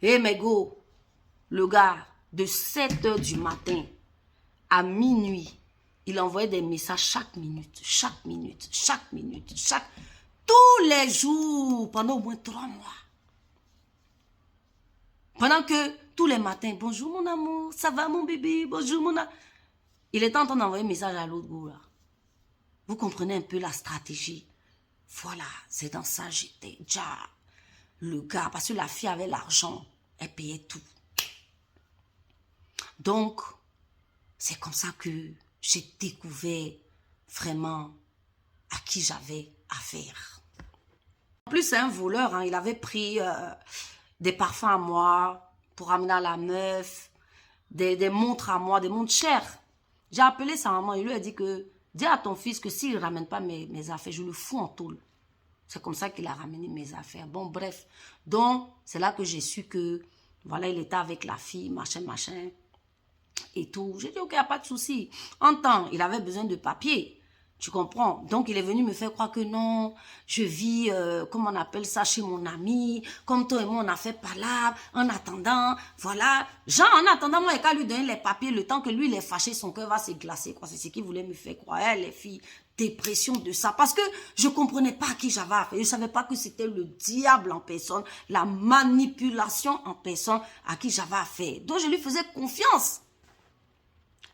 Eh, mais go, le gars, de 7 h du matin à minuit, il envoyait des messages chaque minute, chaque minute, chaque minute, tous les jours, pendant au moins 3 mois. Pendant que tous les matins, bonjour mon amour, ça va mon bébé, bonjour mon amour. Il était en train d'envoyer un message à l'autre gars là. Vous comprenez un peu la stratégie. Voilà, c'est dans ça j'étais déjà le gars, parce que la fille avait l'argent, elle payait tout. Donc, c'est comme ça que j'ai découvert vraiment à qui j'avais affaire. En plus, c'est un voleur, hein. Il avait pris des parfums à moi pour amener à la meuf, des montres à moi, des montres chères. J'ai appelé sa maman, il lui a dit que, dis à ton fils que s'il ne ramène pas mes affaires, je le fous en tôle. C'est comme ça qu'il a ramené mes affaires. Bon, bref. Donc, c'est là que j'ai su que, voilà, il était avec la fille, machin, et tout. J'ai dit, ok, il n'y a pas de souci. En temps, il avait besoin de papier. Tu comprends? Donc, il est venu me faire croire que non, je vis, comment on appelle ça, chez mon ami, comme toi et moi, on a fait palabre, en attendant, voilà. Genre, en attendant, moi, et qu'à lui donner les papiers, le temps que lui, il est fâché, son cœur va se glacer, quoi. C'est ce qu'il voulait me faire croire, les filles. Dépression de ça. Parce que je comprenais pas à qui j'avais affaire. Je savais pas que c'était le diable en personne, la manipulation en personne à qui j'avais affaire. Donc, je lui faisais confiance.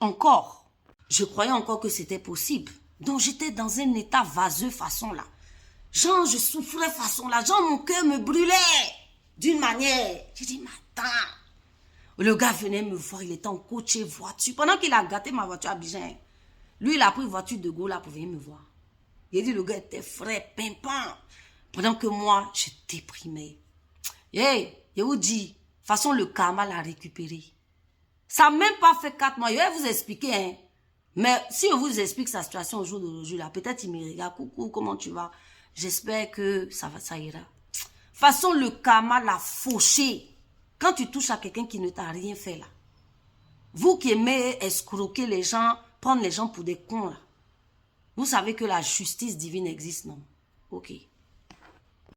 Encore. Je croyais encore que c'était possible. Donc, j'étais dans un état vaseux façon là. Genre, je souffrais façon là. Genre, mon cœur me brûlait d'une manière. J'ai dit, mais attends. Le gars venait me voir, il était en coach et voiture. Pendant qu'il a gâté ma voiture à Abidjan, lui, il a pris une voiture de Gaulle là pour venir me voir. Il a dit, le gars était frais, pimpant. Pendant que moi, je déprimais. Hey, je vous dis, de toute façon, le karma l'a récupéré. Ça n'a même pas fait 4 mois. Je vais vous expliquer, hein. Mais si je vous explique sa situation au jour d'aujourd'hui, là, peut-être il me regarde, coucou, comment tu vas? J'espère que ça ira. De toute façon, le karma l'a fauché. Quand tu touches à quelqu'un qui ne t'a rien fait, là. Vous qui aimez escroquer les gens, prendre les gens pour des cons, là. Vous savez que la justice divine existe, non? Ok.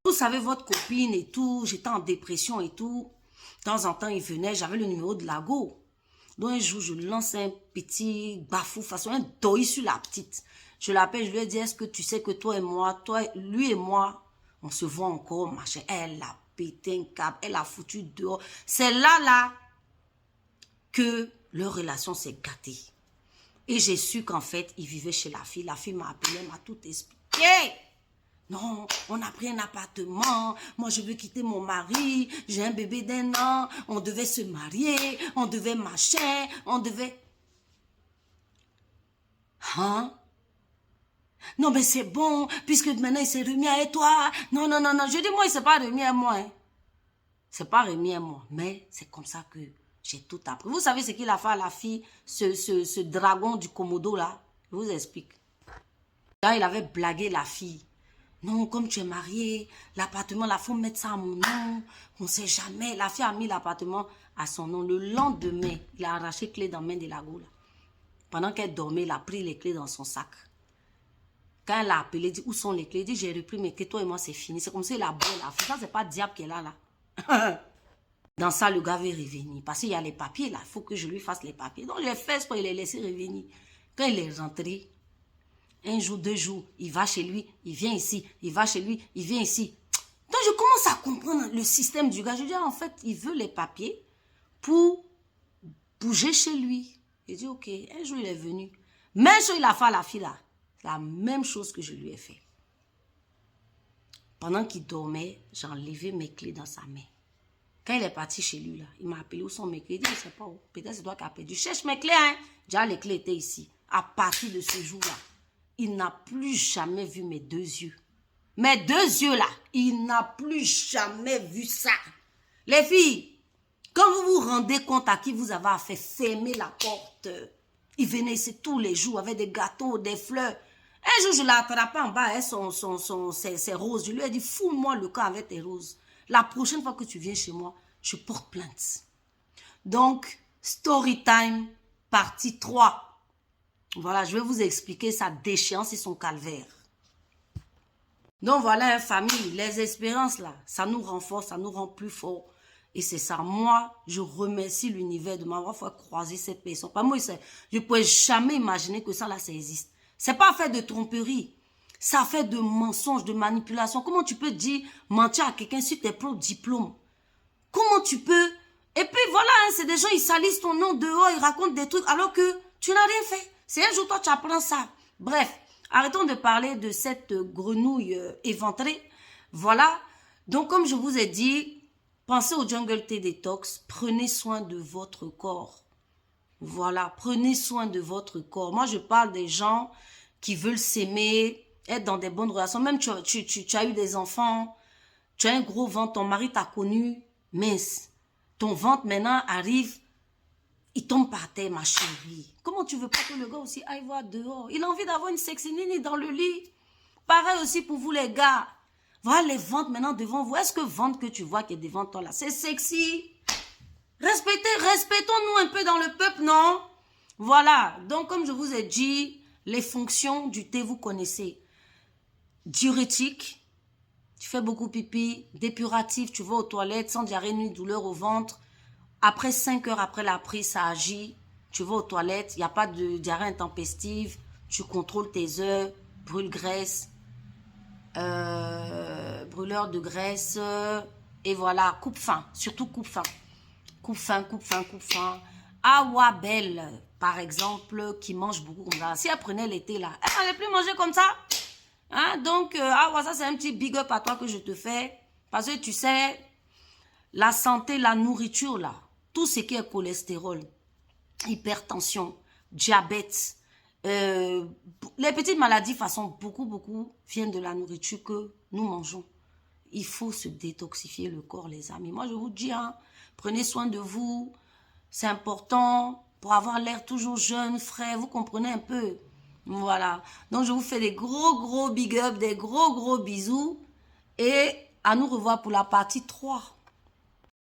Vous savez, votre copine et tout, j'étais en dépression et tout. De temps en temps, il venait, j'avais le numéro de Lago. Donc un jour, je lui lance un petit bafou, façon un deuil sur la petite. Je l'appelle, je lui ai dit, est-ce que tu sais que toi et moi, lui et moi, on se voit encore, machin. Elle a pété un câble, elle a foutu dehors. C'est là que leur relation s'est gâtée. Et j'ai su qu'en fait, il vivait chez la fille. La fille m'a appelé, elle m'a tout expliqué. Non, on a pris un appartement, moi je veux quitter mon mari, j'ai un bébé d'1 an, on devait se marier, on devait machin, on devait... Hein? Non mais c'est bon, puisque maintenant il s'est remis à toi. Non, je dis moi il s'est pas remis à moi. Hein. C'est pas remis à moi, mais c'est comme ça que j'ai tout appris. Vous savez ce qu'il a fait à la fille, ce dragon du Komodo là? Je vous explique. Là, il avait blagué la fille. Non, comme tu es marié, l'appartement, là, il faut mettre ça à mon nom. On ne sait jamais. La fille a mis l'appartement à son nom. Le lendemain, il a arraché les clés dans la main de la go. Pendant qu'elle dormait, il a pris les clés dans son sac. Quand elle a appelé, il dit, où sont les clés? Il dit, j'ai repris mes clés, toi et moi, c'est fini. C'est comme ça, il a bon la fille. Ça, c'est pas diable qui est là. Dans ça, le gars veut revenir. Parce qu'il y a les papiers, là. Il faut que je lui fasse les papiers. Donc, j'ai fait ce qu'il est laissé revenir. Quand il est rentré, 1 jour, 2 jours, il va chez lui, il vient ici, il va chez lui, il vient ici. Donc, je commence à comprendre le système du gars. Je dis, en fait, il veut les papiers pour bouger chez lui. Il dit, ok, un jour, il est venu. Même chose, il a fait à la fille là. La même chose que je lui ai fait. Pendant qu'il dormait, j'ai enlevé mes clés dans sa main. Quand il est parti chez lui, là, il m'a appelé, où sont mes clés? Il dit, je ne sais pas où. Peut-être c'est toi qui as perdu. Je cherche mes clés, hein. Déjà, les clés étaient ici. À partir de ce jour-là, il n'a plus jamais vu mes 2 yeux. Mes 2 yeux là, il n'a plus jamais vu ça. Les filles, quand vous vous rendez compte à qui vous avez affaire, fermez la porte. Il venait ici tous les jours avec des gâteaux, des fleurs. Un jour, je l'ai attrapé en bas, ses roses. Je lui ai dit, fous-moi le camp avec tes roses. La prochaine fois que tu viens chez moi, je porte plainte. Donc, story time, partie 3. Voilà, je vais vous expliquer sa déchéance et son calvaire. Donc voilà, famille, les expériences là, ça nous renforce, ça nous rend plus forts. Et c'est ça. Moi, je remercie l'univers de m'avoir fait croiser cette personne. Pas moi, je ne pouvais jamais imaginer que ça, là, ça existe. C'est pas fait de tromperie. Ça fait de mensonges, de manipulation. Comment tu peux dire mentir à quelqu'un sur tes propres diplômes? Comment tu peux... Et puis voilà, hein, c'est des gens, ils salissent ton nom dehors, ils racontent des trucs alors que tu n'as rien fait. C'est un jour, toi, tu apprends ça. Bref, arrêtons de parler de cette grenouille éventrée. Voilà. Donc, comme je vous ai dit, pensez au Jungle Tea Detox. Prenez soin de votre corps. Voilà, prenez soin de votre corps. Moi, je parle des gens qui veulent s'aimer, être dans des bonnes relations. Même tu as eu des enfants, tu as un gros ventre, ton mari t'a connu, mince. Ton ventre maintenant arrive, il tombe par terre, ma chérie. Comment tu veux pas que le gars aussi aille voir dehors? Il a envie d'avoir une sexy nini dans le lit. Pareil aussi pour vous les gars. Voilà les ventres maintenant devant vous. Est-ce que ventre que tu vois qui est devant toi là, c'est sexy? Respectons-nous un peu dans le peuple, non? Voilà. Donc, comme je vous ai dit, les fonctions du thé, vous connaissez. Diurétique, tu fais beaucoup pipi. Dépuratif, tu vas aux toilettes sans diarrhée ni douleur au ventre. Après 5 heures après la prise, ça agit. Tu vas aux toilettes, il n'y a pas de diarrhée intempestive. Tu contrôles tes heures, brûle-graisse, brûleur de graisse. Et voilà, coupe-faim, surtout coupe-faim. Coupe-faim, coupe-faim, coupe-faim. Awa Belle, par exemple, qui mange beaucoup comme ça. Si elle prenait l'été là, elle n'allait plus manger comme ça. Hein? Donc, Awa, ça c'est un petit big up à toi que je te fais. Parce que tu sais, la santé, la nourriture là, tout ce qui est cholestérol, hypertension, diabète, les petites maladies, de façon, beaucoup viennent de la nourriture que nous mangeons. Il faut se détoxifier le corps, les amis. Moi, je vous dis, hein, prenez soin de vous. C'est important pour avoir l'air toujours jeune, frais. Vous comprenez un peu? Voilà. Donc, je vous fais des gros big up, des gros bisous. Et à nous revoir pour la partie 3.